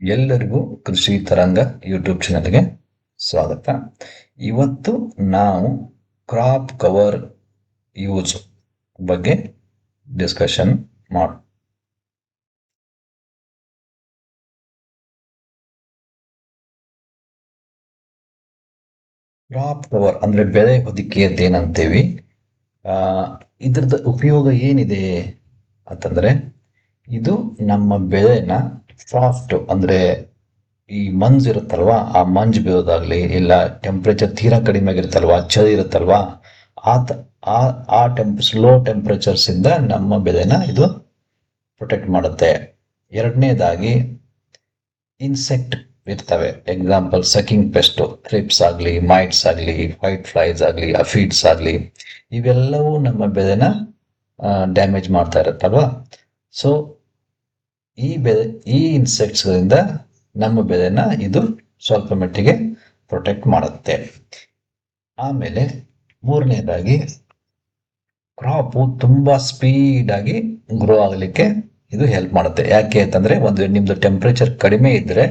ಎಲ್ಲರಿಗೂ ಕೃಷಿ ತರಂಗ ಯೂಟ್ಯೂಬ್ ಚಾನಲ್ಗೆ ಸ್ವಾಗತ. ಇವತ್ತು ನಾವು ಕ್ರಾಪ್ ಕವರ್ ಯೂಸ್ ಬಗ್ಗೆ ಡಿಸ್ಕಷನ್ ಮಾಡ. ಕ್ರಾಪ್ ಕವರ್ ಅಂದ್ರೆ ಬೆಳೆ ಹೊದಿಕೆ ಅಂತ ಏನಂತೀವಿ. ಇದ್ರದ್ದು ಉಪಯೋಗ ಏನಿದೆ ಅಂತಂದ್ರೆ, ಇದು ನಮ್ಮ ಬೆಳೆನ ಸಾಫ್ಟ್ ಅಂದ್ರೆ ಈ ಮಂಜ್ ಇರುತ್ತಲ್ವಾ, ಆ ಮಂಜ್ ಬೀಳೋದಾಗ್ಲಿ, ಇಲ್ಲ ಟೆಂಪ್ರೇಚರ್ ತೀರಾ ಕಡಿಮೆ ಆಗಿರುತ್ತಲ್ವಾ, ಚಳಿ ಇರುತ್ತಲ್ವಾ, ಆ ಸ್ಲೋ ಟೆಂಪ್ರೇಚರ್ಸ್ ಇಂದ ನಮ್ಮ ಬೆಳೆನ ಇದು ಪ್ರೊಟೆಕ್ಟ್ ಮಾಡುತ್ತೆ. ಎರಡನೇದಾಗಿ ಇನ್ಸೆಕ್ಟ್ ಇರ್ತವೆ, ಎಕ್ಸಾಂಪಲ್ ಸಕಿಂಗ್ ಪೆಸ್ಟ್, ಥ್ರಿಪ್ಸ್ ಆಗಲಿ, ಮೈಟ್ಸ್ ಆಗಲಿ, ವೈಟ್ ಫ್ಲೈಸ್ ಆಗಲಿ, ಅಫೀಡ್ಸ್ ಆಗಲಿ, ಇವೆಲ್ಲವೂ ನಮ್ಮ ಬೆಳೆನ ಡ್ಯಾಮೇಜ್ ಮಾಡ್ತಾ ಇರುತ್ತಲ್ವಾ. ಸೊ ಈ ಇನ್ಸೆಕ್ಟ್ಸ್ಗಳಿಂದ ನಮ್ಮ ಬೆಳೆನ ಇದು ಸ್ವಲ್ಪ ಮಟ್ಟಿಗೆ ಪ್ರೊಟೆಕ್ಟ್ ಮಾಡುತ್ತೆ. ಆಮೇಲೆ ಮೂರನೇದಾಗಿ ಕ್ರಾಪು ತುಂಬಾ ಸ್ಪೀಡ್ ಆಗಿ ಗ್ರೋ ಆಗಲಿಕ್ಕೆ ಇದು ಹೆಲ್ಪ್ ಮಾಡುತ್ತೆ. ಯಾಕೆ ಅಂತಂದ್ರೆ, ಒಂದು ನಿಮ್ದು ಟೆಂಪ್ರೇಚರ್ ಕಡಿಮೆ ಇದ್ರೆ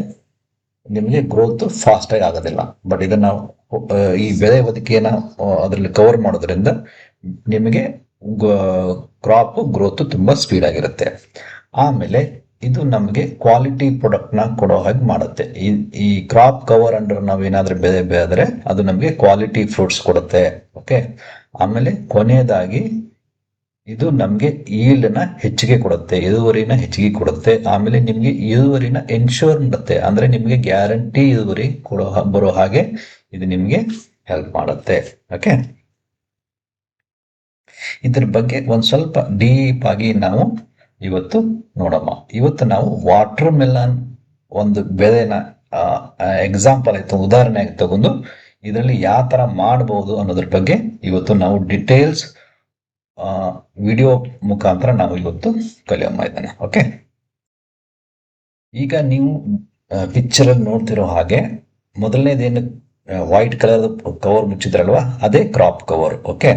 ನಿಮಗೆ ಗ್ರೋತ್ ಫಾಸ್ಟ್ ಆಗಿ ಆಗೋದಿಲ್ಲ. ಬಟ್ ಇದನ್ನ ಈ ಬೆಳೆ ಹೊದಿಕೆನ ಅದರಲ್ಲಿ ಕವರ್ ಮಾಡೋದ್ರಿಂದ ನಿಮಗೆ ಕ್ರಾಪ್ ಗ್ರೋತ್ ತುಂಬಾ ಸ್ಪೀಡ್ ಆಗಿರುತ್ತೆ. ಆಮೇಲೆ ಇದು ನಮಗೆ ಕ್ವಾಲಿಟಿ ಪ್ರಾಡಕ್ಟ್ ನ ಕೊಡೋ ಹಾಗೆ ಮಾಡುತ್ತೆ. ಈ ಕ್ರಾಪ್ ಕವರ್ ಅಂಡರ್ ನಾವೇನಾದ್ರೂ ಬೆಳೆ ಬೆಳೆದ್ರೆ ಅದು ನಮಗೆ ಕ್ವಾಲಿಟಿ ಫ್ರೂಟ್ಸ್ ಕೊಡುತ್ತೆ. ಓಕೆ. ಆಮೇಲೆ ಕೊನೆಯದಾಗಿ ಇದು ನಮ್ಗೆ ಈಲ್ಡ್ ನ ಹೆಚ್ಚಿಗೆ ಕೊಡುತ್ತೆ, ಇಳುವರಿನ ಹೆಚ್ಚಿಗೆ ಕೊಡುತ್ತೆ. ಆಮೇಲೆ ನಿಮ್ಗೆ ಇಳುವರಿನ ಎನ್ಶೂರ್ ಮಾಡುತ್ತೆ, ಅಂದ್ರೆ ನಿಮ್ಗೆ ಗ್ಯಾರಂಟಿ ಇಳುವರಿ ಬರೋ ಹಾಗೆ ಇದು ನಿಮ್ಗೆ ಹೆಲ್ಪ್ ಮಾಡುತ್ತೆ. ಓಕೆ. ಇದ್ರ ಬಗ್ಗೆ ಒಂದ್ ಸ್ವಲ್ಪ ಡೀಪ್ ಆಗಿ ನಾವು ಇವತ್ತು ನೋಡೋಣ. ಇವತ್ತು ನಾವು ವಾಟರ್ ಮೆಲನ್ ಒಂದು ಬೆಳೆನ ಎಕ್ಸಾಂಪಲ್ ಆಯ್ತು, ಉದಾಹರಣೆಯಾಗಿ ತಗೊಂಡು ಇದರಲ್ಲಿ ಯಾವ ತರ ಮಾಡಬಹುದು ಅನ್ನೋದ್ರ ಬಗ್ಗೆ ಇವತ್ತು ನಾವು ಡಿಟೇಲ್ಸ್ ವಿಡಿಯೋ ಮುಖಾಂತರ ನಾವು ಇವತ್ತು ಕಲಿಯೋಣ ಇದ್ದಾನೆ. ಓಕೆ. ಈಗ ನೀವು ಪಿಕ್ಚರ್ ಅಲ್ಲಿ ನೋಡ್ತಿರೋ ಹಾಗೆ ಮೊದಲನೇದೇನು ವೈಟ್ ಕಲರ್ ಕವರ್ ಮುಚ್ಚಿದ್ರಲ್ವಾ, ಅದೇ ಕ್ರಾಪ್ ಕವರ್. ಓಕೆ.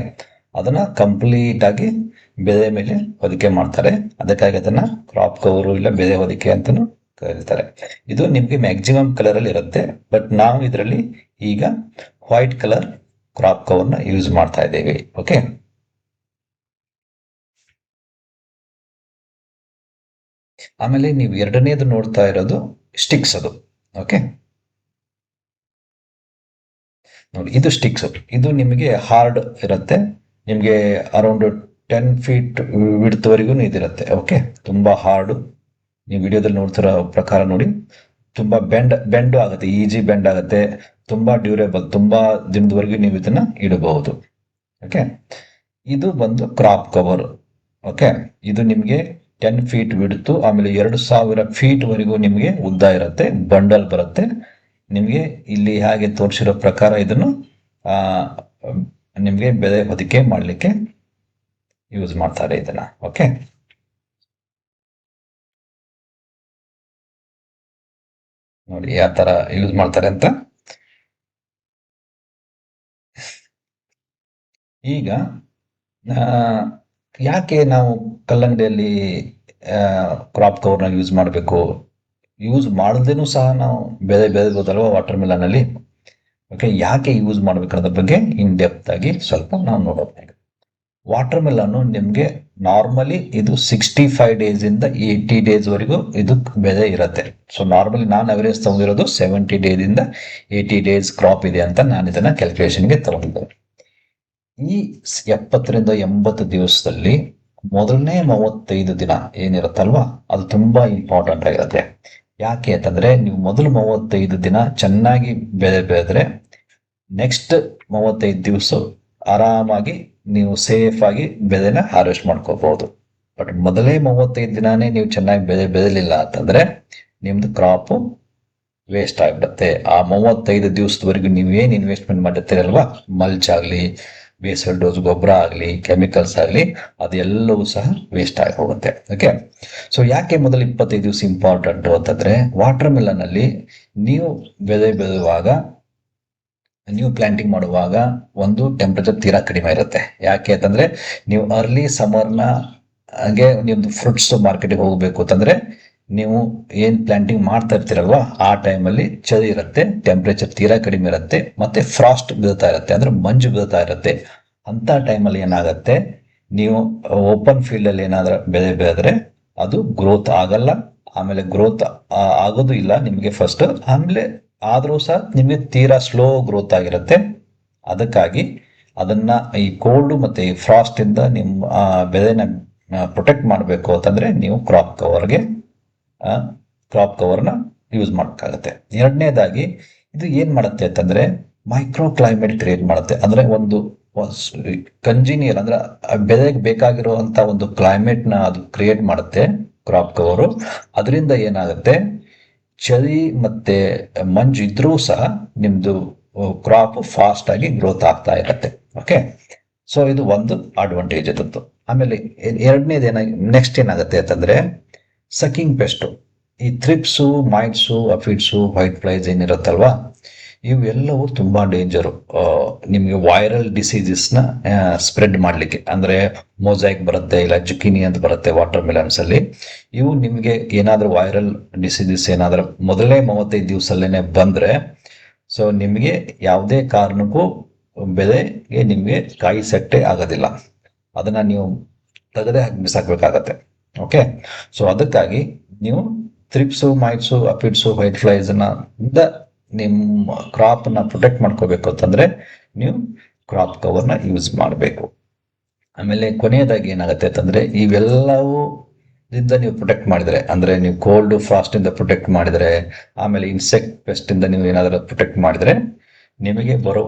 ಅದನ್ನ ಕಂಪ್ಲೀಟ್ ಆಗಿ ಬೆಳೆ ಮೇಲೆ ಹೊದಿಕೆ ಮಾಡ್ತಾರೆ, ಅದಕ್ಕಾಗಿ ಅದನ್ನ ಕ್ರಾಪ್ ಕವರ್ ಇಲ್ಲ ಬೆಳೆ ಹೊದಿಕೆ ಅಂತಾನು ಕರೀತಾರೆ. ಇದು ನಿಮ್ಗೆ ಮ್ಯಾಕ್ಸಿಮಮ್ ಕಲರ್ ಅಲ್ಲಿ ಇರುತ್ತೆ, ಬಟ್ ನಾವು ಇದರಲ್ಲಿ ಈಗ ವೈಟ್ ಕಲರ್ ಕ್ರಾಪ್ ಕವರ್ ನ ಯೂಸ್ ಮಾಡ್ತಾ ಇದ್ದೇವೆ. ಓಕೆ. ಆಮೇಲೆ ನೀವು ಎರಡನೇದು ನೋಡ್ತಾ ಇರೋದು ಸ್ಟಿಕ್ಸ್. ಅದು ಓಕೆ ನೋಡಿ, ಇದು ಸ್ಟಿಕ್ಸ್. ಇದು ನಿಮಗೆ ಹಾರ್ಡ್ ಇರುತ್ತೆ, ನಿಮಗೆ ಅರೌಂಡ್ 10 ಫೀಟ್ ವಿಡ್ತ್ ವರೆಗೂ ಇದಿರುತ್ತೆ. ಓಕೆ. ತುಂಬಾ ಹಾರ್ಡ್. ನೀವು ವಿಡಿಯೋದಲ್ಲಿ ನೋಡ್ತಿರೋ ಪ್ರಕಾರ ನೋಡಿ, ತುಂಬಾ ಬೆಂಡ್ ಆಗುತ್ತೆ, ಈಜಿ ಬೆಂಡ್ ಆಗುತ್ತೆ, ತುಂಬಾ ಡ್ಯೂರೇಬಲ್, ತುಂಬಾ ದಿನದವರೆಗೂ ನೀವು ಇದನ್ನ ಇಡಬಹುದು. ಓಕೆ. ಇದು ಬಂದು ಕ್ರಾಪ್ ಕವರ್. ಓಕೆ. ಇದು ನಿಮ್ಗೆ 10 ಫೀಟ್ ಬಿಡ್ತು, ಆಮೇಲೆ 2000 ಫೀಟ್ ವರೆಗೂ ನಿಮಗೆ ಉದ್ದ ಇರುತ್ತೆ, ಬಂಡಲ್ ಬರುತ್ತೆ. ನಿಮ್ಗೆ ಇಲ್ಲಿ ಹಾಗೆ ತೋರಿಸಿರೋ ಪ್ರಕಾರ ಇದನ್ನು ನಿಮ್ಗೆ ಬೆಳೆ ಹೊದಿಕೆ ಮಾಡ್ಲಿಕ್ಕೆ ಯೂಸ್ ಮಾಡ್ತಾರೆ ಇದನ್ನ. ಓಕೆ. ನೋಡಿ ಯಾವ ತರ ಯೂಸ್ ಮಾಡ್ತಾರೆ ಅಂತ. ಈಗ ಯಾಕೆ ನಾವು ಕಲ್ಲಂಗಡಿಯಲ್ಲಿ ಕ್ರಾಪ್ ಕವರ್ನ ಯೂಸ್ ಮಾಡಬೇಕು? ಯೂಸ್ ಮಾಡದೇನು ಸಹ ನಾವು ಬೆಳೆಬೋದಲ್ವಾ ವಾಟರ್ ಮೆಲನ್ ಅಲ್ಲಿ. ಓಕೆ. ಯಾಕೆ ಯೂಸ್ ಮಾಡ್ಬೇಕನ್ನೋದ್ರ ಬಗ್ಗೆ ಇನ್ ಡೆಪ್ತ್ ಆಗಿ ಸ್ವಲ್ಪ ನಾವು ನೋಡೋಣ. ವಾಟರ್ ಮೆಲನ್ ನಿಮ್ಗೆ ನಾರ್ಮಲಿ ಇದು 65 ಡೇಸ್ ಇಂದ 80 ಡೇಸ್ ವರೆಗೂ ಇದು ಬೆಳೆ ಇರುತ್ತೆ. ಸೊ ನಾರ್ಮಲಿ ನಾನು ಅವರೇಜ್ ತಗೊಂಡಿರೋದು 70 ಡೇಸ್ ಇಂದ 80 ಡೇಸ್ ಕ್ರಾಪ್ ಇದೆ ಅಂತ ನಾನು ಇದನ್ನ ಕ್ಯಾಲ್ಕುಲೇಷನ್ಗೆ ತಗೊಂಡಿದ್ದೆ. ಈ 70ರಿಂದ 80 ದಿವಸದಲ್ಲಿ ಮೊದಲನೇ 35 ದಿನ ಏನಿರುತ್ತಲ್ವಾ, ಅದು ತುಂಬಾ ಇಂಪಾರ್ಟೆಂಟ್ ಆಗಿರುತ್ತೆ. ಯಾಕೆ ಅಂತಂದ್ರೆ, ನೀವು ಮೊದಲು 35 ದಿನ ಚೆನ್ನಾಗಿ ಬೆಳೆದ್ರೆ ನೆಕ್ಸ್ಟ್ 35 ದಿವಸ ಆರಾಮಾಗಿ ನೀವು ಸೇಫ್ ಆಗಿ ಬೆಳೆನ ಹಾರ್ವೆಸ್ಟ್ ಮಾಡ್ಕೋಬಹುದು. ಬಟ್ ಮೊದಲೇ 35 ದಿನಾನೇ ನೀವು ಚೆನ್ನಾಗಿ ಬೆಳೆಲಿಲ್ಲ ಅಂತಂದ್ರೆ ನಿಮ್ದು ಕ್ರಾಪ್ ವೇಸ್ಟ್ ಆಗ್ಬಿಡುತ್ತೆ. ಆ 35 ದಿವಸದವರೆಗೂ ನೀವೇನ್ ಇನ್ವೆಸ್ಟ್ಮೆಂಟ್ ಮಾಡಿರ್ತೀರಲ್ವಾ, ಮಲ್ಚ್ ಆಗ್ಲಿ, ಬೇಸಲ್ ಡೋಸ್ ಗೊಬ್ಬರ ಆಗ್ಲಿ, ಕೆಮಿಕಲ್ಸ್ ಆಗ್ಲಿ, ಅದೆಲ್ಲವೂ ಸಹ ವೇಸ್ಟ್ ಆಗಿ ಹೋಗುತ್ತೆ. ಓಕೆ. ಸೊ ಯಾಕೆ ಮೊದಲು 25 ದಿವಸ ಇಂಪಾರ್ಟೆಂಟ್ ಅಂತಂದ್ರೆ, ವಾಟರ್ ಮೆಲನ್ ಅಲ್ಲಿ ನೀವು ಬೆಳೆಯುವಾಗ, ನೀವು ಪ್ಲಾಂಟಿಂಗ್ ಮಾಡುವಾಗ ಒಂದು ಟೆಂಪರೇಚರ್ ತೀರಾ ಕಡಿಮೆ ಇರುತ್ತೆ. ಯಾಕೆ ಅಂತಂದ್ರೆ, ನೀವು ಅರ್ಲಿ ಸಮ್ಮರ್ನ ಹಾಗೆ ನಿಮ್ದು ಫ್ರೂಟ್ಸ್ ಮಾರ್ಕೆಟ್ಗೆ ಹೋಗ್ಬೇಕು ಅಂತಂದ್ರೆ ನೀವು ಏನ್ ಪ್ಲಾಂಟಿಂಗ್ ಮಾಡ್ತಾ ಇರ್ತೀರಲ್ವಾ ಆ ಟೈಮಲ್ಲಿ ಚಳಿ ಇರುತ್ತೆ, ಟೆಂಪ್ರೇಚರ್ ತೀರಾ ಕಡಿಮೆ ಇರುತ್ತೆ, ಮತ್ತೆ ಫ್ರಾಸ್ಟ್ ಬೀಳ್ತಾ ಇರುತ್ತೆ, ಅಂದ್ರೆ ಮಂಜು ಬೀಳ್ತಾ ಇರುತ್ತೆ. ಅಂತ ಟೈಮಲ್ಲಿ ಏನಾಗುತ್ತೆ, ನೀವು ಓಪನ್ ಫೀಲ್ಡ್ ಅಲ್ಲಿ ಏನಾದ್ರೂ ಬೆಳೆ ಬೆಳೆದ್ರೆ ಅದು ಗ್ರೋತ್ ಆಗಲ್ಲ. ಆಮೇಲೆ ಗ್ರೋತ್ ಆಗೋದು ಇಲ್ಲ ನಿಮಗೆ ಫಸ್ಟ್, ಆಮೇಲೆ ಆದ್ರೂ ಸಹ ನಿಮಗೆ ತೀರಾ ಸ್ಲೋ ಗ್ರೋತ್ ಆಗಿರುತ್ತೆ. ಅದಕ್ಕಾಗಿ ಅದನ್ನ ಈ ಕೋಲ್ಡ್ ಮತ್ತೆ ಈ ಫ್ರಾಸ್ಟ್ ಇಂದ ನಿಮ್ಮ ಬೆಳೆನ ಪ್ರೊಟೆಕ್ಟ್ ಮಾಡಬೇಕು ಅಂತಂದ್ರೆ ನೀವು ಕ್ರಾಪ್ ಕವರ್ನ ಯೂಸ್ ಮಾಡಬೇಕಾಗತ್ತೆ. ಎರಡನೇದಾಗಿ ಇದು ಏನ್ ಮಾಡುತ್ತೆ ಅಂತಂದ್ರೆ ಮೈಕ್ರೋ ಕ್ಲೈಮೇಟ್ ಕ್ರಿಯೇಟ್ ಮಾಡುತ್ತೆ. ಅಂದ್ರೆ ಒಂದು ಕಂಜಿನಿಯರ್ ಅಂದ್ರೆ ಬೆಳೆಗೆ ಬೇಕಾಗಿರುವಂತ ಒಂದು ಕ್ಲೈಮೇಟ್ ನ ಅದು ಕ್ರಿಯೇಟ್ ಮಾಡುತ್ತೆ ಕ್ರಾಪ್ ಕವರು. ಅದರಿಂದ ಏನಾಗುತ್ತೆ, ಚಳಿ ಮತ್ತೆ ಮಂಜು ಇದ್ರೂ ಸಹ ನಿಮ್ದು ಕ್ರಾಪ್ ಫಾಸ್ಟ್ ಆಗಿ ಗ್ರೋತ್ ಆಗ್ತಾ ಇರುತ್ತೆ. ಓಕೆ, ಸೊ ಇದು ಒಂದು ಅಡ್ವಾಂಟೇಜ್ ಇದ್ದದ್ದು. ಆಮೇಲೆ ಎರಡನೇದು ನೆಕ್ಸ್ಟ್ ಏನಾಗುತ್ತೆ ಅಂತಂದ್ರೆ ಸಕಿಂಗ್ ಪೆಸ್ಟ್. ಈ ಥ್ರಿಪ್ಸು, ಮೈಟ್ಸು, ಅಫಿಡ್ಸು, ವೈಟ್ ಫ್ಲೈಸ್ ಏನಿರುತ್ತಲ್ವಾ, ಇವೆಲ್ಲವೂ ತುಂಬಾ ಡೇಂಜರು ನಿಮಗೆ ವೈರಲ್ ಡಿಸೀಸಸ್ ನ ಸ್ಪ್ರೆಡ್ ಮಾಡ್ಲಿಕ್ಕೆ. ಅಂದ್ರೆ ಮೊಸೈಕ್ ಬರುತ್ತೆ, ಇಲ್ಲ ಜುಕಿನಿ ಅಂತ ಬರುತ್ತೆ ವಾಟರ್ ಮೆಲನ್ಸ್ ಅಲ್ಲಿ. ಇವು ನಿಮಗೆ ಏನಾದ್ರೂ ವೈರಲ್ ಡಿಸೀಸಸ್ ಏನಾದ್ರೂ ಮೊದಲೇ 35 ದಿವಸಲ್ಲೇನೆ ಬಂದ್ರೆ, ಸೊ ನಿಮಗೆ ಯಾವುದೇ ಕಾರಣಕ್ಕೂ ಬೆಳೆಗೆ ನಿಮಗೆ ಕಾಯಿ ಸೆಟ್ಟೆ ಆಗೋದಿಲ್ಲ. ಅದನ್ನ ನೀವು ತೆಗೆದೇ ಬಿಸಾಕ್ಬೇಕಾಗತ್ತೆ. ಓಕೆ, ಸೊ ಅದಕ್ಕಾಗಿ ನೀವು ಥ್ರಿಪ್ಸು, ಮೈಟ್ಸು, ಅಫಿಡ್ಸು, ವೈಟ್ ಫ್ಲೈಸ್ ಇಂದ ನಿಮ್ಮ ಕ್ರಾಪ್ ನ ಪ್ರೊಟೆಕ್ಟ್ ಮಾಡ್ಕೋಬೇಕು ಅಂತಂದ್ರೆ ನೀವು ಕ್ರಾಪ್ ಕವರ್ನ ಯೂಸ್ ಮಾಡಬೇಕು. ಆಮೇಲೆ ಕೊನೆಯದಾಗಿ ಏನಾಗುತ್ತೆ ಅಂತಂದ್ರೆ ಇವೆಲ್ಲವೂ ನೀವು ಪ್ರೊಟೆಕ್ಟ್ ಮಾಡಿದ್ರೆ, ಅಂದ್ರೆ ನೀವು ಕೋಲ್ಡ್ ಫ್ರಾಸ್ಟ್ ಇಂದ ಪ್ರೊಟೆಕ್ಟ್ ಮಾಡಿದ್ರೆ, ಆಮೇಲೆ ಇನ್ಸೆಕ್ಟ್ ಪೆಸ್ಟ್ ಇಂದ ನೀವು ಏನಾದರೂ ಪ್ರೊಟೆಕ್ಟ್ ಮಾಡಿದ್ರೆ, ನಿಮಗೆ ಬರೋ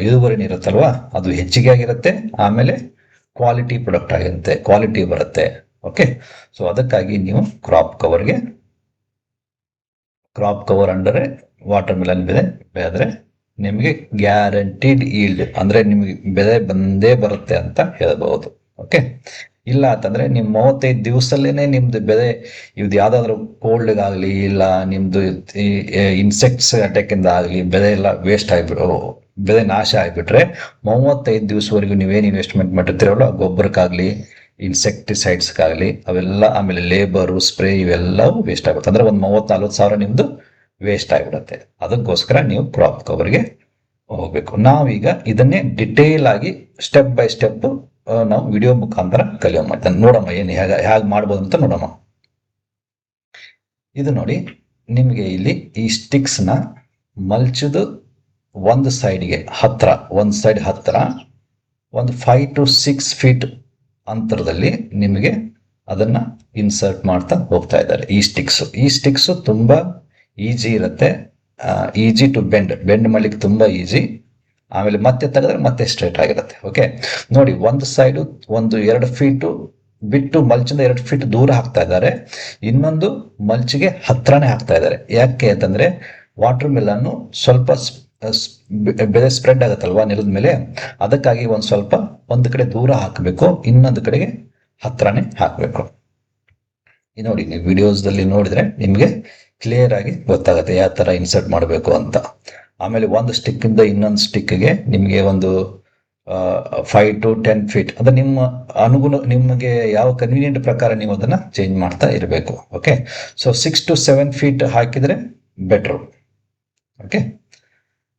ಇಳುವರಿ ಇರುತ್ತಲ್ವಾ ಅದು ಹೆಚ್ಚಿಗೆ ಆಗಿರುತ್ತೆ. ಆಮೇಲೆ ಕ್ವಾಲಿಟಿ ಪ್ರಾಡಕ್ಟ್ ಆಗಿರುತ್ತೆ, ಕ್ವಾಲಿಟಿ ಬರುತ್ತೆ. ಓಕೆ, ಸೊ ಅದಕ್ಕಾಗಿ ನೀವು ಕ್ರಾಪ್ ಕವರ್ ಅಂದರೆ ವಾಟರ್ ಮೆಲನ್ ಬೆಳೆದ್ರೆ ನಿಮಗೆ ಗ್ಯಾರಂಟಿಡ್ ಈಲ್ಡ್, ಅಂದ್ರೆ ನಿಮಗೆ ಬೆಳೆ ಬಂದೇ ಬರುತ್ತೆ ಅಂತ ಹೇಳಬಹುದು. ಓಕೆ, ಇಲ್ಲ ಅಂತಂದ್ರೆ ನಿಮ್ 35 ದಿವಸಲ್ಲೇನೆ ನಿಮ್ದು ಬೆಳೆ ಇವ್ದು ಯಾವ್ದಾದ್ರು ಕೋಲ್ಡ್ ಆಗಲಿ, ಇಲ್ಲ ನಿಮ್ದು ಇನ್ಸೆಕ್ಟ್ಸ್ ಅಟ್ಯಾಕ್ ಇಂದ ಆಗಲಿ ಬೆಳೆ ಎಲ್ಲ ವೇಸ್ಟ್ ಆಗಿಬಿಡು, ಬೆಳೆ ನಾಶ ಆಗಿಬಿಟ್ರೆ 35 ದಿವಸವರೆಗೂ ನೀವೇನು ಇನ್ವೆಸ್ಟ್ಮೆಂಟ್ ಮಾಡಿರ್ತೀರಲ್ಲ ಗೊಬ್ಬರಕ್ಕಾಗ್ಲಿ, ಇನ್ಸೆಕ್ಟಿಸೈಡ್ಸ್ಗಾಗಲಿ ಅವೆಲ್ಲ, ಆಮೇಲೆ ಲೇಬರು, ಸ್ಪ್ರೇ ಇವೆಲ್ಲವೂ ವೇಸ್ಟ್ ಆಗುತ್ತೆ. ಅಂದ್ರೆ ಒಂದು 30-40 ಸಾವಿರ ನಿಮ್ದು ವೇಸ್ಟ್ ಆಗಿಬಿಡುತ್ತೆ. ಅದಕ್ಕೋಸ್ಕರ ನೀವು ಕ್ರಾಪ್ ಕವರ್ಗೆ ಹೋಗ್ಬೇಕು. ನಾವೀಗ ಇದನ್ನೇ ಡಿಟೇಲ್ ಆಗಿ ಸ್ಟೆಪ್ ಬೈ ಸ್ಟೆಪ್ ನಾವು ವಿಡಿಯೋ ಮುಖಾಂತರ ಕಲಿಯೋಣ. ನೋಡಮ್ಮ ಏನು ಹೇಗೆ ಮಾಡ್ಬೋದು ಅಂತ ನೋಡಮ್ಮ. ಇದು ನೋಡಿ, ನಿಮಗೆ ಇಲ್ಲಿ ಈ ಸ್ಟಿಕ್ಸ್ ನ ಮಲ್ಚದು ಒಂದು ಸೈಡ್ಗೆ ಹತ್ರ, ಒಂದು ಸೈಡ್ ಹತ್ರ ಒಂದು 5 to 6 ಫೀಟ್ ಅಂತರದಲ್ಲಿ ನಿಮಗೆ ಅದನ್ನ ಇನ್ಸರ್ಟ್ ಮಾಡ್ತಾ ಹೋಗ್ತಾ ಇದ್ದಾರೆ. ಈ ಸ್ಟಿಕ್ಸ್ ತುಂಬಾ ಈಜಿ ಇರುತ್ತೆ, ಈಜಿ ಟು ಬೆಂಡ್ ಮಾಡ್ಲಿಕ್ಕೆ ತುಂಬಾ ಈಜಿ. ಆಮೇಲೆ ಮತ್ತೆ ತೆಗೆದ್ರೆ ಮತ್ತೆ ಸ್ಟ್ರೈಟ್ ಆಗಿರುತ್ತೆ. ಓಕೆ, ನೋಡಿ, ಒಂದು ಸೈಡು ಒಂದು 2 ಫೀಟ್ ಬಿಟ್ಟು ಮಲ್ಚಿಂದ 2 ಫೀಟ್ ದೂರ ಹಾಕ್ತಾ ಇದ್ದಾರೆ, ಇನ್ನೊಂದು ಮಲ್ಚಿಗೆ ಹತ್ರನೇ ಹಾಕ್ತಾ ಇದ್ದಾರೆ. ಯಾಕೆ ಅಂತಂದ್ರೆ ವಾಟರ್ ಮೆಲನ್ ಸ್ವಲ್ಪ ಬೆಳೆ ಸ್ಪ್ರೆಡ್ ಆಗುತ್ತಲ್ವಾ ನೆಲದ ಮೇಲೆ, ಅದಕ್ಕಾಗಿ ಒಂದು ಕಡೆ ದೂರ ಹಾಕಬೇಕು, ಇನ್ನೊಂದು ಕಡೆಗೆ ಹತ್ರನೇ ಹಾಕಬೇಕು. ನೋಡಿ, ನೀವು ವಿಡಿಯೋಸ್ದಲ್ಲಿ ನೋಡಿದ್ರೆ ನಿಮ್ಗೆ ಕ್ಲಿಯರ್ ಆಗಿ ಗೊತ್ತಾಗುತ್ತೆ ಯಾವ ತರ ಇನ್ಸರ್ಟ್ ಮಾಡಬೇಕು ಅಂತ. ಆಮೇಲೆ ಒಂದು ಸ್ಟಿಕ್ ಇಂದ ಇನ್ನೊಂದು ಸ್ಟಿಕ್ಗೆ ನಿಮಗೆ ಒಂದು 5 to 10 ಫೀಟ್, ಅದು ನಿಮಗೆ ಯಾವ ಕನ್ವೀನಿಯಂಟ್ ಪ್ರಕಾರ ನೀವು ಅದನ್ನ ಚೇಂಜ್ ಮಾಡ್ತಾ ಇರಬೇಕು. ಓಕೆ, ಸೊ 6 to 7 ಫೀಟ್ ಹಾಕಿದ್ರೆ ಬೆಟರ್. ಓಕೆ,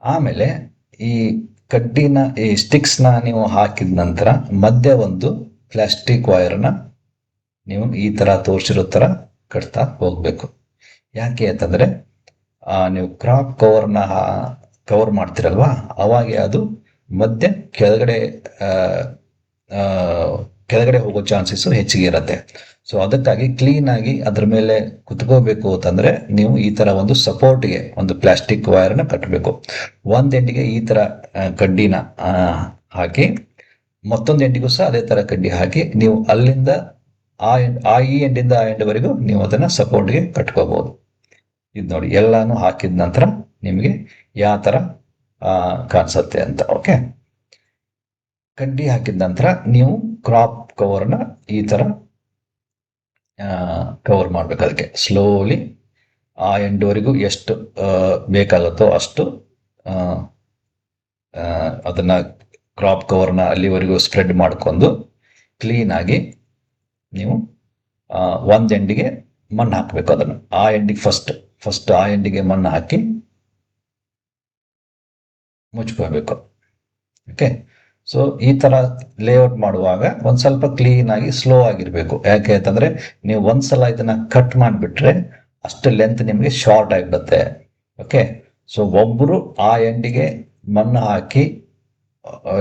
ಆಮೇಲೆ ಈ ಕಡ್ಡಿನ, ಈ ಸ್ಟಿಕ್ಸ್ ನ ನೀವು ಹಾಕಿದ ನಂತರ ಮಧ್ಯೆ ಒಂದು ಪ್ಲಾಸ್ಟಿಕ್ ವೈರ್ನ ನೀವು ಈ ತರ ತೋರಿಸಿರೋ ತರ ಕಟ್ತಾ ಹೋಗ್ಬೇಕು. ಯಾಕೆ ಅಂತಂದ್ರೆ ನೀವು ಕ್ರಾಪ್ ಕವರ್ ಮಾಡ್ತಿರಲ್ವಾ, ಅವಾಗ ಅದು ಮಧ್ಯೆ ಕೆಳಗಡೆ ಹೋಗೋ ಚಾನ್ಸಸ್ ಹೆಚ್ಚಿಗೆ ಇರುತ್ತೆ. ಸೊ ಅದಕ್ಕಾಗಿ ಕ್ಲೀನ್ ಆಗಿ ಅದ್ರ ಮೇಲೆ ಕುತ್ಕೋಬೇಕು ಅಂತಂದ್ರೆ ನೀವು ಈ ತರ ಒಂದು ಸಪೋರ್ಟ್ಗೆ ಒಂದು ಪ್ಲಾಸ್ಟಿಕ್ ವೈರ್ನ ಕಟ್ಟಬೇಕು. ಒಂದ್ ಎಂಡಿಗೆ ಈ ತರ ಕಡ್ಡಿನ ಹಾಕಿ, ಮತ್ತೊಂದು ಎಂಡಿಗೂ ಸಹ ಅದೇ ತರ ಕಡ್ಡಿ ಹಾಕಿ, ನೀವು ಅಲ್ಲಿಂದ ಈ ಎಂಡಿಂದ ಆ ಎಂಡ್ವರೆಗೂ ನೀವು ಅದನ್ನ ಸಪೋರ್ಟ್ಗೆ ಕಟ್ಕೋಬಹುದು. ಇದು ನೋಡಿ, ಎಲ್ಲಾನು ಹಾಕಿದ ನಂತರ ನಿಮಗೆ ಯಾವ ತರ ಕಾಣಿಸುತ್ತೆ ಅಂತ. ಓಕೆ, ಕಡ್ಡಿ ಹಾಕಿದ ನಂತರ ನೀವು ಕ್ರಾಪ್ ಕವರ್ನ ಈ ತರ ಕವರ್ ಮಾಡ್ಬೇಕು. ಅದಕ್ಕೆ ಸ್ಲೋಲಿ ಆ ಎಂಡ್ವರೆಗೂ ಎಷ್ಟು ಬೇಕಾಗುತ್ತೋ ಅಷ್ಟು ಅದನ್ನ ಕ್ರಾಪ್ ಕವರ್ನ ಅಲ್ಲಿವರೆಗೂ ಸ್ಪ್ರೆಡ್ ಮಾಡ್ಕೊಂಡು ಕ್ಲೀನ್ ಆಗಿ ನೀವು ಒಂದ್ ಎಂಡಿಗೆ ಮಣ್ಣು ಹಾಕಬೇಕು. ಅದನ್ನು ಆ ಎಂಡಿಗೆ ಫಸ್ಟ್ ಆ ಎಂಡಿಗೆ ಮಣ್ಣು ಹಾಕಿ ಮುಚ್ಕೋಬೇಕು. ಓಕೆ, ಸೊ ಈ ತರ ಲೇಔಟ್ ಮಾಡುವಾಗ ಒಂದ್ ಸ್ವಲ್ಪ ಕ್ಲೀನ್ ಆಗಿ ಸ್ಲೋ ಆಗಿರ್ಬೇಕು. ಯಾಕೆ ಅಂತಂದ್ರೆ ನೀವು ಒಂದ್ಸಲ ಇದನ್ನ ಕಟ್ ಮಾಡಿಬಿಟ್ರೆ ಅಷ್ಟು ಲೆಂತ್ ನಿಮಗೆ ಶಾರ್ಟ್ ಆಗಿಬಿಡುತ್ತೆ. ಓಕೆ, ಸೊ ಒಬ್ಬರು ಆ ಎಂಡಿಗೆ ಮಣ್ಣು ಹಾಕಿ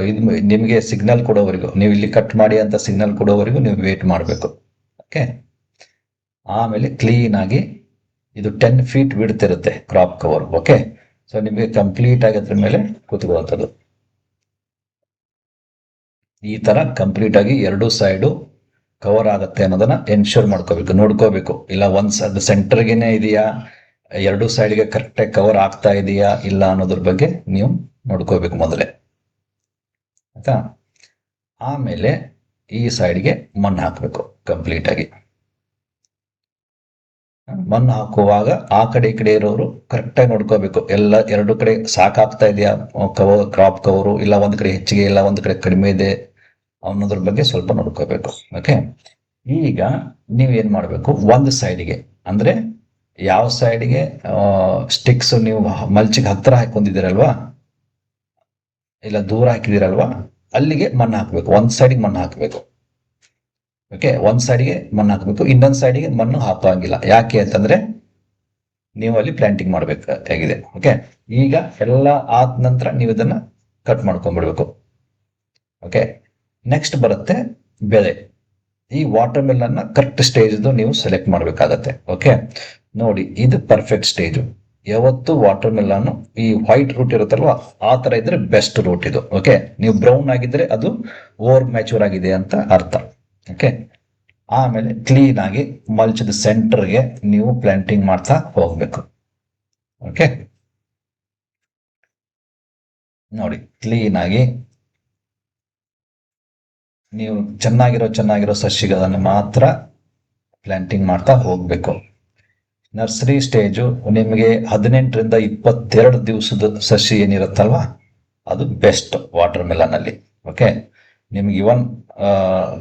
ಇದು ನಿಮಗೆ ಸಿಗ್ನಲ್ ಕೊಡೋವರೆಗೂ, ನೀವು ಇಲ್ಲಿ ಕಟ್ ಮಾಡಿ ಅಂತ ಸಿಗ್ನಲ್ ಕೊಡೋವರೆಗೂ ನೀವು ವೇಟ್ ಮಾಡಬೇಕು. ಓಕೆ, ಆಮೇಲೆ ಕ್ಲೀನ್ ಆಗಿ ಇದು 10 feet ಬಿಡ್ತಿರುತ್ತೆ ಕ್ರಾಪ್ ಕವರ್. ಓಕೆ, ಸೊ ನಿಮಗೆ ಕಂಪ್ಲೀಟ್ ಆಗಿ ಅದ್ರ ಮೇಲೆ ಕೂತ್ಕೊಳ್ಳುವಂಥದ್ದು. ಈ ತರ ಕಂಪ್ಲೀಟ್ ಆಗಿ ಎರಡು ಸೈಡು ಕವರ್ ಆಗುತ್ತೆ ಅನ್ನೋದನ್ನ ಎನ್ಶೂರ್ ಮಾಡ್ಕೋಬೇಕು, ನೋಡ್ಕೋಬೇಕು. ಇಲ್ಲ ಒಂದ್ ಸೈಡ್ ಸೆಂಟರ್ಗೆನೆ ಇದೆಯಾ, ಎರಡು ಸೈಡ್ಗೆ ಕರೆಕ್ಟಾಗಿ ಕವರ್ ಆಗ್ತಾ ಇದೆಯಾ ಇಲ್ಲ ಅನ್ನೋದ್ರ ಬಗ್ಗೆ ನೀವು ನೋಡ್ಕೋಬೇಕು ಮೊದಲೇ. ಆಯ್ತಾ, ಆಮೇಲೆ ಈ ಸೈಡ್ಗೆ ಮಣ್ಣು ಹಾಕಬೇಕು ಕಂಪ್ಲೀಟ್ ಆಗಿ. ಮಣ್ಣು ಹಾಕುವಾಗ ಆ ಕಡೆ ಈ ಕಡೆ ಇರೋರು ಕರೆಕ್ಟಾಗಿ ನೋಡ್ಕೋಬೇಕು, ಎಲ್ಲ ಎರಡು ಕಡೆ ಸಾಕಾಗ್ತಾ ಇದೆಯಾ ಕವರ್, ಕ್ರಾಪ್ ಕವರು, ಇಲ್ಲ ಒಂದ್ ಕಡೆ ಹೆಚ್ಚಿಗೆ ಇಲ್ಲ ಒಂದ್ ಕಡೆ ಕಡಿಮೆ ಇದೆ ಅನ್ನೋದ್ರ ಬಗ್ಗೆ ಸ್ವಲ್ಪ ನೋಡ್ಕೋಬೇಕು. ಓಕೆ, ಈಗ ನೀವೇನ್ ಮಾಡಬೇಕು, ಒಂದು ಸೈಡ್ಗೆ ಅಂದ್ರೆ ಯಾವ ಸೈಡ್ಗೆ ಸ್ಟಿಕ್ಸ್ ನೀವು ಮಲ್ಚಿಗೆ ಹತ್ರ ಹಾಕೊಂಡಿದ್ದೀರಲ್ವಾ, ಇಲ್ಲ ದೂರ ಹಾಕಿದಿರಲ್ವಾ, ಅಲ್ಲಿಗೆ ಮಣ್ಣು ಹಾಕಬೇಕು. ಒಂದ್ ಸೈಡ್ಗೆ ಮಣ್ಣು ಹಾಕಬೇಕು. ಓಕೆ, ಒಂದ್ ಸೈಡ್ಗೆ ಮಣ್ಣು ಹಾಕಬೇಕು, ಇನ್ನೊಂದ್ ಸೈಡ್ಗೆ ಮಣ್ಣು ಹಾಕುವಂಗಿಲ್ಲ. ಯಾಕೆ ಅಂತಂದ್ರೆ ನೀವು ಅಲ್ಲಿ ಪ್ಲಾಂಟಿಂಗ್ ಮಾಡ್ಬೇಕಾಗಿದೆ. ಓಕೆ, ಈಗ ಎಲ್ಲ ಆದ ನಂತರ ನೀವು ಇದನ್ನ ಕಟ್ ಮಾಡ್ಕೊಂಡ್ಬಿಡ್ಬೇಕು. ಓಕೆ, ನೆಕ್ಸ್ಟ್ ಬರುತ್ತೆ ಬೆಳೆ. ಈ ವಾಟರ್ ಮೆಲನ್ ಕರೆಕ್ಟ್ ಸ್ಟೇಜ್ ನೀವು ಸೆಲೆಕ್ಟ್ ಮಾಡ್ಬೇಕಾಗತ್ತೆ. ಓಕೆ, ನೋಡಿ ಇದು ಪರ್ಫೆಕ್ಟ್ ಸ್ಟೇಜ್. ಯಾವತ್ತು ವಾಟರ್ ಮೆಲನ್ ಈ ವೈಟ್ ರೂಟ್ ಇರುತ್ತಲ್ವಾ, ಆ ತರ ಇದ್ರೆ ಬೆಸ್ಟ್ ರೂಟ್ ಇದು. ಓಕೆ, ನೀವು ಬ್ರೌನ್ ಆಗಿದ್ರೆ ಅದು ಓವರ್ ಮ್ಯಾಚೂರ್ ಆಗಿದೆ ಅಂತ ಅರ್ಥ. ಓಕೆ, ಆಮೇಲೆ ಕ್ಲೀನ್ ಆಗಿ ಮಲ್ಚದ ಸೆಂಟರ್ಗೆ ನೀವು ಪ್ಲಾಂಟಿಂಗ್ ಮಾಡ್ತಾ ಹೋಗ್ಬೇಕು. ಓಕೆ, ನೋಡಿ ಕ್ಲೀನ್ ಆಗಿ ನೀವು ಚೆನ್ನಾಗಿರೋ ಸಸಿಗಳನ್ನು ಮಾತ್ರ ಪ್ಲಾಂಟಿಂಗ್ ಮಾಡ್ತಾ ಹೋಗ್ಬೇಕು. ನರ್ಸರಿ ಸ್ಟೇಜು ನಿಮಗೆ 18ರಿಂದ 22 ದಿವಸದ ಸಸಿ ಏನಿರುತ್ತಲ್ವಾ, ಅದು ಬೆಸ್ಟ್ ವಾಟರ್ ಮೆಲನ್ ಅಲ್ಲಿ. ಓಕೆ, ನಿಮ್ಗೆ ಇವನ್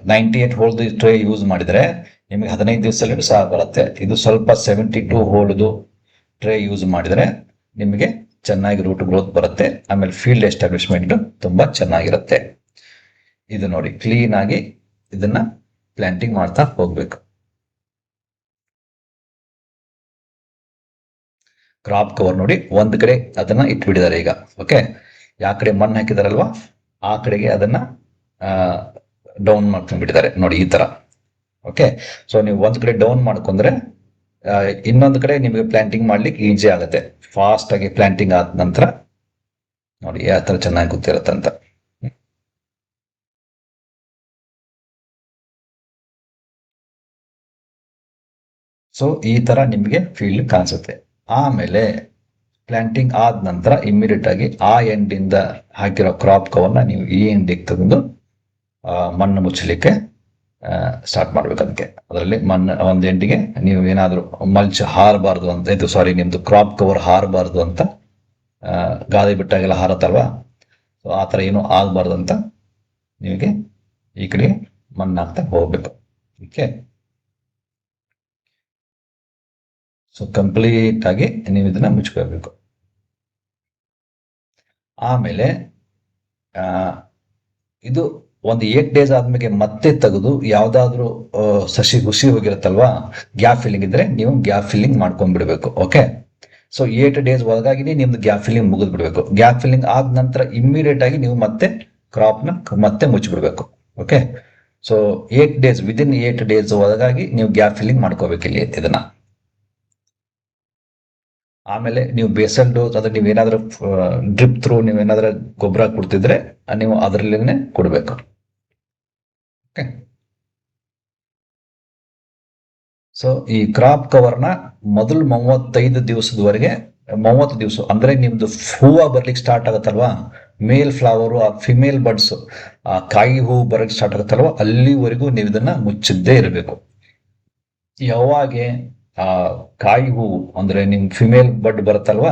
98 ಹೋಲ್ದು ಟ್ರೇ ಯೂಸ್ ಮಾಡಿದ್ರೆ ನಿಮಗೆ 15 ದಿವಸದಲ್ಲಿ ಸಹ ಬರುತ್ತೆ. ಇದು ಸ್ವಲ್ಪ 72 ಹೋಲ್ದು ಟ್ರೇ ಯೂಸ್ ಮಾಡಿದ್ರೆ ನಿಮಗೆ ಚೆನ್ನಾಗಿ ರೂಟ್ ಗ್ರೋತ್ ಬರುತ್ತೆ. ಆಮೇಲೆ ಫೀಲ್ಡ್ ಎಸ್ಟಾಬ್ಲಿಷ್ಮೆಂಟ್ ತುಂಬಾ ಚೆನ್ನಾಗಿರುತ್ತೆ. ಇದು ನೋಡಿ ಕ್ಲೀನ್ ಆಗಿ ಇದನ್ನ ಪ್ಲಾಂಟಿಂಗ್ ಮಾಡ್ತಾ ಹೋಗ್ಬೇಕು. ಕ್ರಾಪ್ ಕವರ್ ನೋಡಿ ಒಂದ್ ಕಡೆ ಅದನ್ನ ಇಟ್ಬಿಟ್ಟಿದ್ದಾರೆ ಈಗ. ಓಕೆ, ಯಾವ ಕಡೆ ಮಣ್ಣು ಹಾಕಿದಾರಲ್ವಾ ಆ ಕಡೆಗೆ ಅದನ್ನ ಡೌನ್ ಮಾಡ್ಕೊಂಡ್ಬಿಟ್ಟಿದ್ದಾರೆ ನೋಡಿ ಈ ತರ. ಓಕೆ, ಸೊ ನೀವು ಒಂದ್ ಕಡೆ ಡೌನ್ ಮಾಡ್ಕೊಂಡ್ರೆ ಇನ್ನೊಂದು ಕಡೆ ನಿಮಗೆ ಪ್ಲಾಂಟಿಂಗ್ ಮಾಡ್ಲಿಕ್ಕೆ ಈಜಿ ಆಗುತ್ತೆ. ಫಾಸ್ಟ್ ಆಗಿ ಪ್ಲಾಂಟಿಂಗ್ ಆದ ನಂತರ ನೋಡಿ ಯಾವ ತರ ಚೆನ್ನಾಗಿ ಗೊತ್ತಿರುತ್ತೆ ಅಂತ. ಸೊ ಈ ತರ ನಿಮಗೆ ಫೀಲ್ಡ್ ಕಾಣಿಸುತ್ತೆ. ಆಮೇಲೆ ಪ್ಲಾಂಟಿಂಗ್ ಆದ ನಂತರ ಇಮಿಡಿಯೇಟ್ ಆಗಿ ಆ ಎಂಡಿಂದ ಹಾಕಿರೋ ಕ್ರಾಪ್ ಕವರ್ನ ನೀವು ಈ ಎಂಡಿಗೆ ತಗೊಂಡು ಮಣ್ಣು ಮುಚ್ಚಲಿಕ್ಕೆ ಸ್ಟಾರ್ಟ್ ಮಾಡ್ಬೇಕು. ಅದಕ್ಕೆ ಅದರಲ್ಲಿ ಮಣ್ಣು ಒಂದು ಎಂಡಿಗೆ ನೀವು ಏನಾದರೂ ಮಲ್ಚ್ ಹಾರಬಾರ್ದು ಅಂತ, ಇದು ಸಾರಿ ನಿಮ್ದು ಕ್ರಾಪ್ ಕವರ್ ಹಾರಬಾರ್ದು ಅಂತ, ಗಾಳಿ ಬಿಟ್ಟಾಗೆಲ್ಲ ಹಾರತ್ತಲ್ವಾ, ಸೊ ಆ ಥರ ಏನೂ ಆಗಬಾರ್ದು ಅಂತ ನಿಮಗೆ ಈ ಕಡೆ ಮಣ್ಣು ಹಾಕ್ತಾ ಹೋಗ್ಬೇಕು. ಓಕೆ, ಸೊ ಕಂಪ್ಲೀಟ್ ಆಗಿ ನೀವು ಇದನ್ನ ಮುಚ್ಕೋಬೇಕು. ಆಮೇಲೆ ಇದು ಒಂದು 8 days ಆದ್ಮೇಲೆ ಮತ್ತೆ ತೆಗೆದು ಯಾವ್ದಾದ್ರು ಸಸಿ ಹುಸಿ ಹೋಗಿರುತ್ತಲ್ವಾ, ಗ್ಯಾಪ್ ಫಿಲ್ಲಿಂಗ್ ಇದ್ರೆ ನೀವು ಗ್ಯಾಪ್ ಫಿಲ್ಲಿಂಗ್ ಮಾಡ್ಕೊಂಡ್ಬಿಡ್ಬೇಕು. ಓಕೆ, ಸೊ 8 days ಒಳಗಾಗಿ ನಿಮ್ದು ಗ್ಯಾಪ್ ಫಿಲ್ಲಿಂಗ್ ಮುಗಿದ್ ಬಿಡ್ಬೇಕು. ಗ್ಯಾಪ್ ಫಿಲ್ಲಿಂಗ್ ಆದ ನಂತರ ಇಮಿಡಿಯೇಟ್ ಆಗಿ ನೀವು ಮತ್ತೆ ಕ್ರಾಪ್ನ ಮತ್ತೆ ಮುಚ್ಚಿಬಿಡ್ಬೇಕು. Okay, so 8 days, within 8 days ಒಳಗಾಗಿ ನೀವು ಗ್ಯಾಪ್ ಫಿಲ್ಲಿಂಗ್ ಮಾಡ್ಕೋಬೇಕು ಇಲ್ಲಿ ಇದನ್ನ. ಆಮೇಲೆ ನೀವು ಬೇಸಲ್ ಡೋಸ್ ಅಂದ್ರೆ ನೀವೇನಾದ್ರೂ ಡ್ರಿಪ್ ಥ್ರೂ ನೀವೇನಾದ್ರೂ ಗೊಬ್ಬರ ಕೊಡ್ತಿದ್ರೆ ನೀವು ಅದರಲ್ಲೇನೆ ಕೊಡ್ಬೇಕು. ಓಕೆ, ಸೊ ಈ ಕ್ರಾಪ್ ಕವರ್ನ ಮೊದಲು 35 ದಿವಸದವರೆಗೆ, 30 ದಿವಸ ಅಂದ್ರೆ ನಿಮ್ದು ಹೂವು ಬರ್ಲಿಕ್ಕೆ ಸ್ಟಾರ್ಟ್ ಆಗುತ್ತಲ್ವಾ, ಮೇಲ್ ಫ್ಲವರು ಆ ಫಿಮೇಲ್ ಬಡ್ಸ್ ಆ ಕಾಯಿ ಹೂವು ಬರಕ್ಕೆ ಸ್ಟಾರ್ಟ್ ಆಗುತ್ತಲ್ವಾ, ಅಲ್ಲಿವರೆಗೂ ನೀವು ಇದನ್ನ ಮುಚ್ಚಿದ್ದೇ ಇರಬೇಕು. ಯಾವಾಗೆ ಆ ಕಾಯಿ ಹೂವು ಅಂದ್ರೆ ನಿಮ್ ಫಿಮೇಲ್ ಬಡ್ ಬರುತ್ತಲ್ವಾ,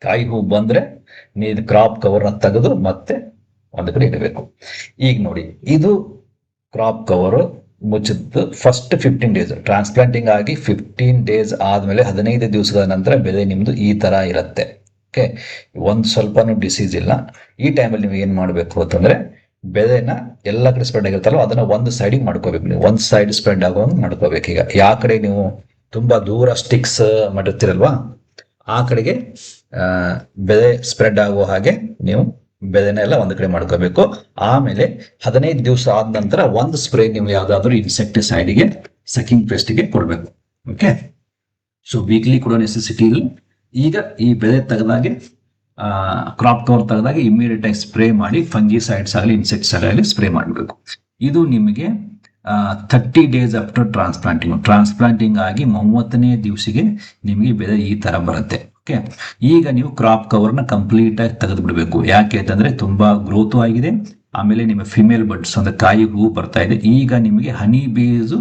ಕಾಯಿ ಹೂವು ಬಂದ್ರೆ ನೀವು ಕ್ರಾಪ್ ಕವರ್ನ ತೆಗೆದು ಮತ್ತೆ ಒಂದು ಕಡೆ ಇಡಬೇಕು. ಈಗ ನೋಡಿ ಇದು ಕ್ರಾಪ್ ಕವರ್ ಮುಚ್ಚಿದ್ದು ಫಸ್ಟ್ 15 ಡೇಸ್ ಟ್ರಾನ್ಸ್ಪ್ಲಾಂಟಿಂಗ್ ಆಗಿ 15 ಡೇಸ್ ಆದ್ಮೇಲೆ 15 ದಿವಸಗಳ ನಂತರ ಬೆಳೆ ನಿಮ್ದು ಈ ತರ ಇರುತ್ತೆ. ಓಕೆ, ಒಂದು ಸ್ವಲ್ಪನೂ ಡಿಸೀಸ್ ಇಲ್ಲ. ಈ ಟೈಮಲ್ಲಿ ನೀವು ಏನ್ ಮಾಡಬೇಕು ಅಂತಂದ್ರೆ ಬೆಳೆನ ಎಲ್ಲ ಕಡೆ ಸ್ಪ್ರೆಡ್ ಆಗಿರುತ್ತಲ್ಲ ಅದನ್ನ ಒಂದು ಸೈಡಿಗೆ ಮಾಡ್ಕೋಬೇಕು. ನೀವು ಒಂದ್ ಸೈಡ್ ಸ್ಪ್ರೆಡ್ ಆಗೋಂಗ್ ಮಾಡ್ಕೋಬೇಕು. ಈಗ ಯಾವ ಕಡೆ ನೀವು ತುಂಬಾ ದೂರ ಸ್ಟಿಕ್ಸ್ ಮಾಡಿರ್ತೀರಲ್ವಾ ಆ ಕಡೆಗೆ ಬೆಳೆ ಸ್ಪ್ರೆಡ್ ಆಗೋ ಹಾಗೆ ನೀವು ಬೆಳೆನೆಲ್ಲ ಒಂದು ಕಡೆ ಮಾಡ್ಕೋಬೇಕು. ಆಮೇಲೆ 15 ದಿವಸ ಆದ ನಂತರ ಒಂದು ಸ್ಪ್ರೇ ನೀವು ಯಾವ್ದಾದ್ರು ಇನ್ಸೆಕ್ಟಿಸೈಡ್ಗೆ ಸಕಿಂಗ್ ಪೆಸ್ಟ್ಗೆ ಕೊಡ್ಬೇಕು. ಓಕೆ, ಸೊ ವೀಕ್ಲಿ ಕೊಡೋ ನೆಸೆಸಿಟಿ ಇಲ್ಲ. ಈಗ ಈ ಬೆಳೆ ತೆಗೆದಾಗೆ ಕ್ರಾಪ್ ಕವರ್ ತೆಗೆದಾಗ ಇಮಿಡಿಯೇಟ್ ಆಗಿ ಸ್ಪ್ರೇ ಮಾಡಿ ಫಂಗಿಸೈಡ್ಸ್ ಆಗಲಿ ಇನ್ಸೆಕ್ಟ್ಸೈಡ್ ಆಗಲಿ ಸ್ಪ್ರೇ ಮಾಡಬೇಕು. ಇದು ನಿಮಗೆ 30 ಡೇಸ್ ಆಫ್ಟರ್ ಟ್ರಾನ್ಸ್ಪ್ಲಾಂಟಿಂಗ್ ಆಗಿ 30ನೇ ದಿವಸಿಗೆ ನಿಮಗೆ ಬೆಳೆ ಈ ತರ ಬರುತ್ತೆ. ಓಕೆ, ಈಗ ನೀವು ಕ್ರಾಪ್ ಕವರ್ನ ಕಂಪ್ಲೀಟ್ ಆಗಿ ತೆಗೆದು ಬಿಡಬೇಕು. ಯಾಕೆ ಅಂತಂದ್ರೆ ತುಂಬಾ ಗ್ರೋತ್ ಆಗಿದೆ. ಆಮೇಲೆ ನಿಮ್ಮ ಫಿಮೇಲ್ ಬಡ್ಸ್ ಅಂದ್ರೆ ಕಾಯಿ ಹೂ ಬರ್ತಾ ಇದೆ. ಈಗ ನಿಮಗೆ ಹನಿ ಬೀಸ್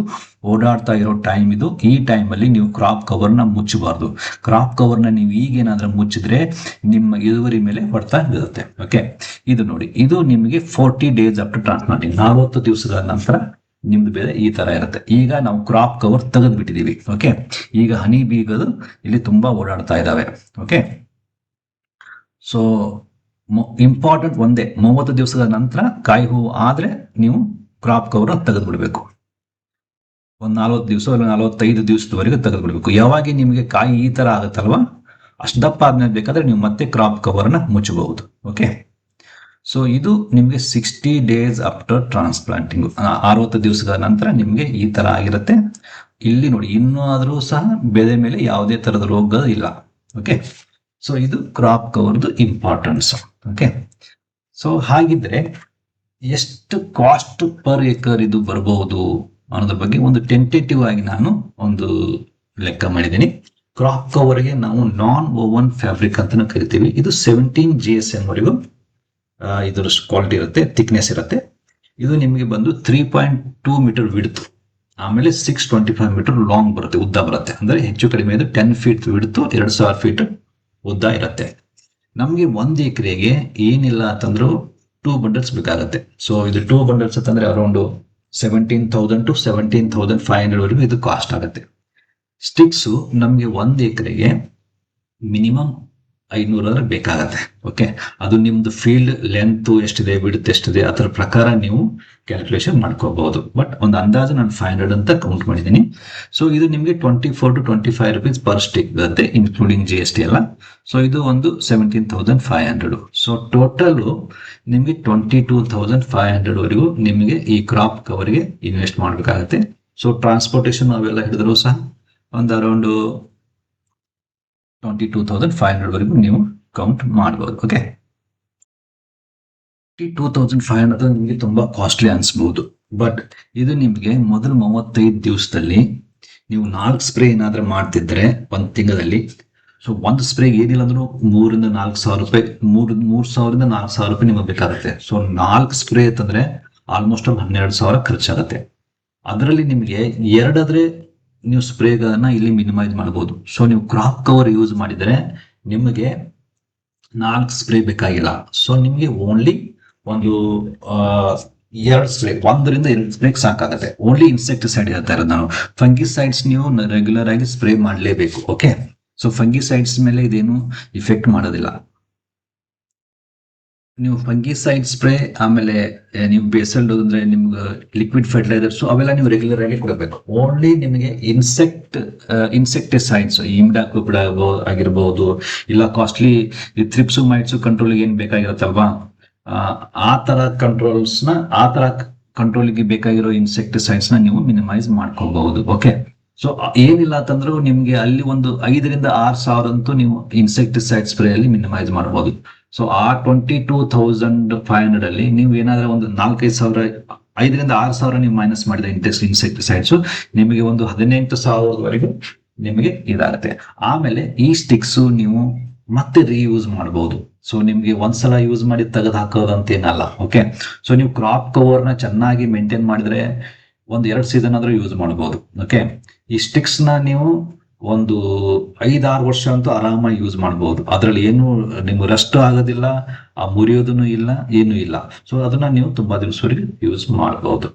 ಓಡಾಡ್ತಾ ಇರೋ ಟೈಮ್ ಇದು. ಈ ಟೈಮಲ್ಲಿ ನೀವು ಕ್ರಾಪ್ ಕವರ್ನ ಮುಚ್ಚಬಾರ್ದು. ಕ್ರಾಪ್ ಕವರ್ನ ನೀವು ಈಗೇನಾದ್ರೂ ಮುಚ್ಚಿದ್ರೆ ನಿಮ್ಮ ಇಳುವರಿ ಮೇಲೆ ಹೊಡ್ತಾ ಬೀಳುತ್ತೆ. ಓಕೆ, ಇದು ನೋಡಿ, ಇದು ನಿಮಗೆ 40 ಡೇಸ್ ಆಫ್ಟರ್ ಟ್ರಾನ್ಸ್ಪ್ಲಾಂಟಿಂಗ್ 40 ದಿವಸಗಳ ನಂತರ ನಿಮ್ದು ಬೆಳೆ ಈ ತರ ಇರುತ್ತೆ. ಈಗ ನಾವು ಕ್ರಾಪ್ ಕವರ್ ತೆಗೆದು ಬಿಟ್ಟಿದೀವಿ. ಓಕೆ, ಈಗ ಹನಿ ಬೀಗದು ಇಲ್ಲಿ ತುಂಬಾ ಓಡಾಡ್ತಾ ಇದಾವೆ. ಓಕೆ, ಸೊ ಇಂಪಾರ್ಟೆಂಟ್ ಒಂದೇ, 30 ದಿವಸಗಳ ನಂತರ ಕಾಯಿ ಹೂ ಆದ್ರೆ ನೀವು ಕ್ರಾಪ್ ಕವರ್ ತೆಗೆದು ಬಿಡಬೇಕು. ಒಂದ್ 40 ದಿವಸ ಇಲ್ಲ 45 ದಿವಸದವರೆಗೆ ತೆಗೆದು ಬಿಡಬೇಕು. ಯಾವಾಗ ನಿಮಗೆ ಕಾಯಿ ಈ ತರ ಆಗುತ್ತಲ್ವಾ ಅಷ್ಟು ದಪ್ಪ ಆದ್ಮೇಲೆ ಬೇಕಾದ್ರೆ ನೀವು ಮತ್ತೆ ಕ್ರಾಪ್ ಕವರ್ನ ಮುಚ್ಚಬಹುದು. ಓಕೆ, ಸೊ ಇದು ನಿಮಗೆ 60 ಡೇಸ್ ಆಫ್ಟರ್ ಟ್ರಾನ್ಸ್ಪ್ಲಾಂಟಿಂಗ್ 60 ದಿವಸಗಳ ನಂತರ ನಿಮಗೆ ಈ ತರ ಆಗಿರುತ್ತೆ. ಇಲ್ಲಿ ನೋಡಿ, ಇನ್ನೂ ಆದ್ರೂ ಸಹ ಬೆಳೆ ಮೇಲೆ ಯಾವುದೇ ತರದ ರೋಗ ಇಲ್ಲ. ಓಕೆ, ಸೊ ಇದು ಕ್ರಾಪ್ ಕವರ್ದು ಇಂಪಾರ್ಟೆನ್ಸ್. ಓಕೆ, ಸೊ ಹಾಗಿದ್ರೆ ಎಷ್ಟು ಕಾಸ್ಟ್ ಪರ್ ಏಕರ್ ಇದು ಬರಬಹುದು ಅನ್ನೋದ್ರ ಬಗ್ಗೆ ಒಂದು ಟೆಂಟೇಟಿವ್ ಆಗಿ ನಾನು ಒಂದು ಲೆಕ್ಕ ಮಾಡಿದ್ದೀನಿ. ಕ್ರಾಪ್ ಕವರ್ಗೆ ನಾವು ನಾನ್ ಓವನ್ ಫ್ಯಾಬ್ರಿಕ್ ಅಂತ ಕರಿತೀವಿ. ಇದು 17 GSM ವರೆಗೂ ಇದರ ಕ್ವಾಲಿಟಿ ಇರುತ್ತೆ, ಥಿಕ್ನೆಸ್ ಇರುತ್ತೆ. ಇದು ನಿಮಗೆ ಬಂದು 3.2 ಮೀಟರ್ ವಿಡ್ತ್, ಆಮೇಲೆ 625 ಮೀಟರ್ ಲಾಂಗ್ ಬರುತ್ತೆ, ಉದ್ದ ಬರುತ್ತೆ. ಅಂದ್ರೆ ಹೆಚ್ಚು ಕಡಿಮೆ ಇದು 10 ಫೀಟ್ ವಿಡ್ತ್, 2000 ಫೀಟ್ ಉದ್ದ ಇರುತ್ತೆ. ನಮ್ಗೆ 1 ಎಕರೆಗೆ ಏನಿಲ್ಲ ಅಂತಂದ್ರು 2 ಬಂಡಲ್ಸ್ ಬೇಕಾಗುತ್ತೆ. ಸೊ ಇದು 2 ಬಂಡಲ್ಸ್ ಅಂತಂದ್ರೆ ಅರೌಂಡ್ 17,000 to 17,500 ವರೆಗೂ ಇದು ಕಾಸ್ಟ್ ಆಗುತ್ತೆ. ಸ್ಟಿಕ್ಸ್ ನಮ್ಗೆ 1 ಎಕರೆಗೆ ಮಿನಿಮಮ್ 500 ಬೇಕಾಗತ್ತೆ. ಓಕೆ, ಅದು ನಿಮ್ದು ಫೀಲ್ಡ್ ಲೆಂತ್ ಎಷ್ಟಿದೆ, ವಿಡ್ತ್ ಎಷ್ಟಿದೆ ಅದರ ಪ್ರಕಾರ ನೀವು ಕ್ಯಾಲ್ಕುಲೇಷನ್ ಮಾಡ್ಕೋಬಹುದು. ಬಟ್ ಒಂದು ಅಂದಾಜು ನಾನು 500 ಅಂತ ಕೌಂಟ್ ಮಾಡಿದ್ದೀನಿ. ಸೊ ಇದು ನಿಮಗೆ 24 to 25 rupees ಪರ್ ಸ್ಟಿಕ್ ಬರುತ್ತೆ, ಇನ್ಕ್ಲೂಡಿಂಗ್ GST ಎಲ್ಲ. ಸೊ ಇದು ಒಂದು 17,500. ಸೊ ಟೋಟಲ್ ನಿಮಗೆ 22,500 ವರೆಗೂ ನಿಮಗೆ ಈ ಕ್ರಾಪ್ ಕವರ್ಗೆ ಇನ್ವೆಸ್ಟ್ ಮಾಡಬೇಕಾಗತ್ತೆ. ಸೊ ಟ್ರಾನ್ಸ್ಪೋರ್ಟೇಷನ್ ಅವೆಲ್ಲ ಹಿಡಿದ್ರು ಸಹ ಒಂದು ಅರೌಂಡ್ 22,500 ವರೆಗೂ ನೀವು ಕೌಂಟ್ ಮಾಡಬಹುದು. ಓಕೆ, 22,500 ನಿಮಗೆ ತುಂಬಾ ಕಾಸ್ಟ್ಲಿ ಅನ್ಸ್ಬಹುದು. ಬಟ್ ಇದು ನಿಮಗೆ ಮೊದಲು 35 ದಿವಸದಲ್ಲಿ ನೀವು 4 ಸ್ಪ್ರೇ ಏನಾದ್ರೂ ಮಾಡ್ತಿದ್ರೆ ಒಂದು ತಿಂಗಳಲ್ಲಿ, ಸೊ ಒಂದು ಸ್ಪ್ರೇಗೆ ಏನಿಲ್ಲ ಅಂದ್ರೂ 3,000 to 4,000 ರೂಪಾಯಿ, 3,000 to 4,000 ರೂಪಾಯಿ ನಿಮಗೆ ಬೇಕಾಗುತ್ತೆ. ಸೊ 4 ಸ್ಪ್ರೇ ಅಂತಂದ್ರೆ ಆಲ್ಮೋಸ್ಟ್ 12,000 ಖರ್ಚಾಗುತ್ತೆ. ಅದರಲ್ಲಿ ನಿಮಗೆ ಎರಡಾದ್ರೆ ನೀವು ಸ್ಪ್ರೇಗಳನ್ನ ಇಲ್ಲಿ ಮಿನಿಮೈಸ್ ಮಾಡಬಹುದು. ಸೊ ನೀವು ಕ್ರಾಪ್ ಕವರ್ ಯೂಸ್ ಮಾಡಿದರೆ ನಿಮಗೆ 4 ಸ್ಪ್ರೇ ಬೇಕಾಗಿಲ್ಲ. ಸೊ ನಿಮಗೆ ಓನ್ಲಿ ಒಂದು 2 ಸ್ಪ್ರೇ, 1 ರಿಂದ 2 ಸ್ಪ್ರೇ ಸಾಕಾಗುತ್ತೆ. ಓನ್ಲಿ ಇನ್ಸೆಕ್ಟಿಸೈಡ್ ಹೇಳ್ತಾ ಇರೋದು ನಾನು. ಫಂಗಿಸೈಡ್ಸ್ ನೀವು ರೆಗ್ಯುಲರ್ ಆಗಿ ಸ್ಪ್ರೇ ಮಾಡಲೇಬೇಕು. ಓಕೆ, ಸೊ ಫಂಗಿಸೈಡ್ಸ್ ಮೇಲೆ ಇದೇನು ಇಫೆಕ್ಟ್ ಮಾಡೋದಿಲ್ಲ. ನೀವು ಫಂಗಿಸೈಡ್ ಸ್ಪ್ರೇ ಆಮೇಲೆ ನೀವು ಬೇಸಲ್ ಅಂದ್ರೆ ನಿಮ್ಗೆ ಲಿಕ್ವಿಡ್ ಫರ್ಟಿಲೈಸರ್ಸ್ ಅವೆಲ್ಲ ನೀವು ರೆಗ್ಯುಲರ್ ಆಗಿ ಕೊಡಬೇಕು. ಓನ್ಲಿ ನಿಮಗೆ ಇನ್ಸೆಕ್ಟಿಸೈಡ್ಸ್ ಇಮ್ಡಾಕ್ಲೋಪಿಡ್ ಆಗಿರ್ಬಹುದು, ಇಲ್ಲ ಕಾಸ್ಟ್ಲಿ ಥ್ರಿಪ್ಸೋಮೈಟ್ಸ್ ಕಂಟ್ರೋಲ್ ಏನ್ ಬೇಕಾಗಿರುತ್ತಲ್ವಾ ಆ ತರ ಕಂಟ್ರೋಲ್ಗೆ ಬೇಕಾಗಿರೋ ಇನ್ಸೆಕ್ಟಿಸೈಡ್ಸ್ ನ ನೀವು ಮಿನಿಮೈಸ್ ಮಾಡ್ಕೋಬಹುದು. ಓಕೆ, ಸೊ ಏನಿಲ್ಲ ಅಂತಂದ್ರೂ ನಿಮ್ಗೆ ಅಲ್ಲಿ ಒಂದು 5,000 to 6,000 ಅಂತೂ ನೀವು ಇನ್ಸೆಕ್ಟಿಸೈಡ್ ಸ್ಪ್ರೇ ಅಲ್ಲಿ ಮಿನಿಮೈಸ್ ಮಾಡಬಹುದು. ಸೊ ಆ 22,500 ಅಲ್ಲಿ ನೀವು ಏನಾದ್ರೆ ಒಂದು 4,000-5,000, 5,000 to 6,000 ನೀವು ಮೈನಸ್ ಮಾಡಿದ ಇನ್ಸೆಕ್ಟಿಸೈಡ್ಸ್ ನಿಮಗೆ ಒಂದು 18,000 ನಿಮಗೆ ಇದಾಗುತ್ತೆ. ಆಮೇಲೆ ಈ ಸ್ಟಿಕ್ಸ್ ನೀವು ಮತ್ತೆ ರೀಯೂಸ್ ಮಾಡಬಹುದು. ಸೊ ನಿಮ್ಗೆ ಒಂದ್ಸಲ ಯೂಸ್ ಮಾಡಿ ತೆಗೆದು ಹಾಕೋದಂತ ಏನಲ್ಲ. ಓಕೆ, ಸೊ ನೀವು ಕ್ರಾಪ್ ಕವರ್ ನ ಚೆನ್ನಾಗಿ ಮೇಂಟೈನ್ ಮಾಡಿದ್ರೆ ಒಂದು 2 ಸೀಸನ್ ಆದ್ರೂ ಯೂಸ್ ಮಾಡಬಹುದು. ಓಕೆ, ಈ ಸ್ಟಿಕ್ಸ್ ನ ನೀವು ಒಂದು 5-6 ವರ್ಷ ಅಂತೂ ಆರಾಮಾಗಿ ಯೂಸ್ ಮಾಡಬಹುದು. ಅದ್ರಲ್ಲಿ ಏನು ನಿಮ್ಗೆ ರೆಸ್ಟ್ ಆಗೋದಿಲ್ಲ, ಆ ಮುರಿಯೋದನ್ನು ಇಲ್ಲ, ಏನು ಇಲ್ಲ. ಸೊ ಅದನ್ನ ನೀವು ತುಂಬಾ ದಿವಸವರೆಗೆ ಯೂಸ್ ಮಾಡಬಹುದು.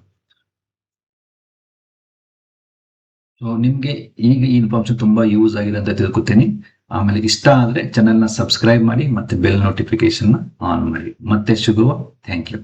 ಸೊ ನಿಮ್ಗೆ ಈಗ ಈ ಇನ್ಫಾರ್ಮೇಶನ್ ತುಂಬಾ ಯೂಸ್ ಆಗಿದೆ ಅಂತ ತಿಳ್ಕೊತೀನಿ. ಆಮೇಲೆ ಇಷ್ಟ ಆದ್ರೆ ಚಾನೆಲ್ ನ ಸಬ್ಸ್ಕ್ರೈಬ್ ಮಾಡಿ ಮತ್ತೆ ಬೆಲ್ ನೋಟಿಫಿಕೇಶನ್ ಆನ್ ಮಾಡಿ. ಮತ್ತೆ ಸಿಗುವ. Thank you.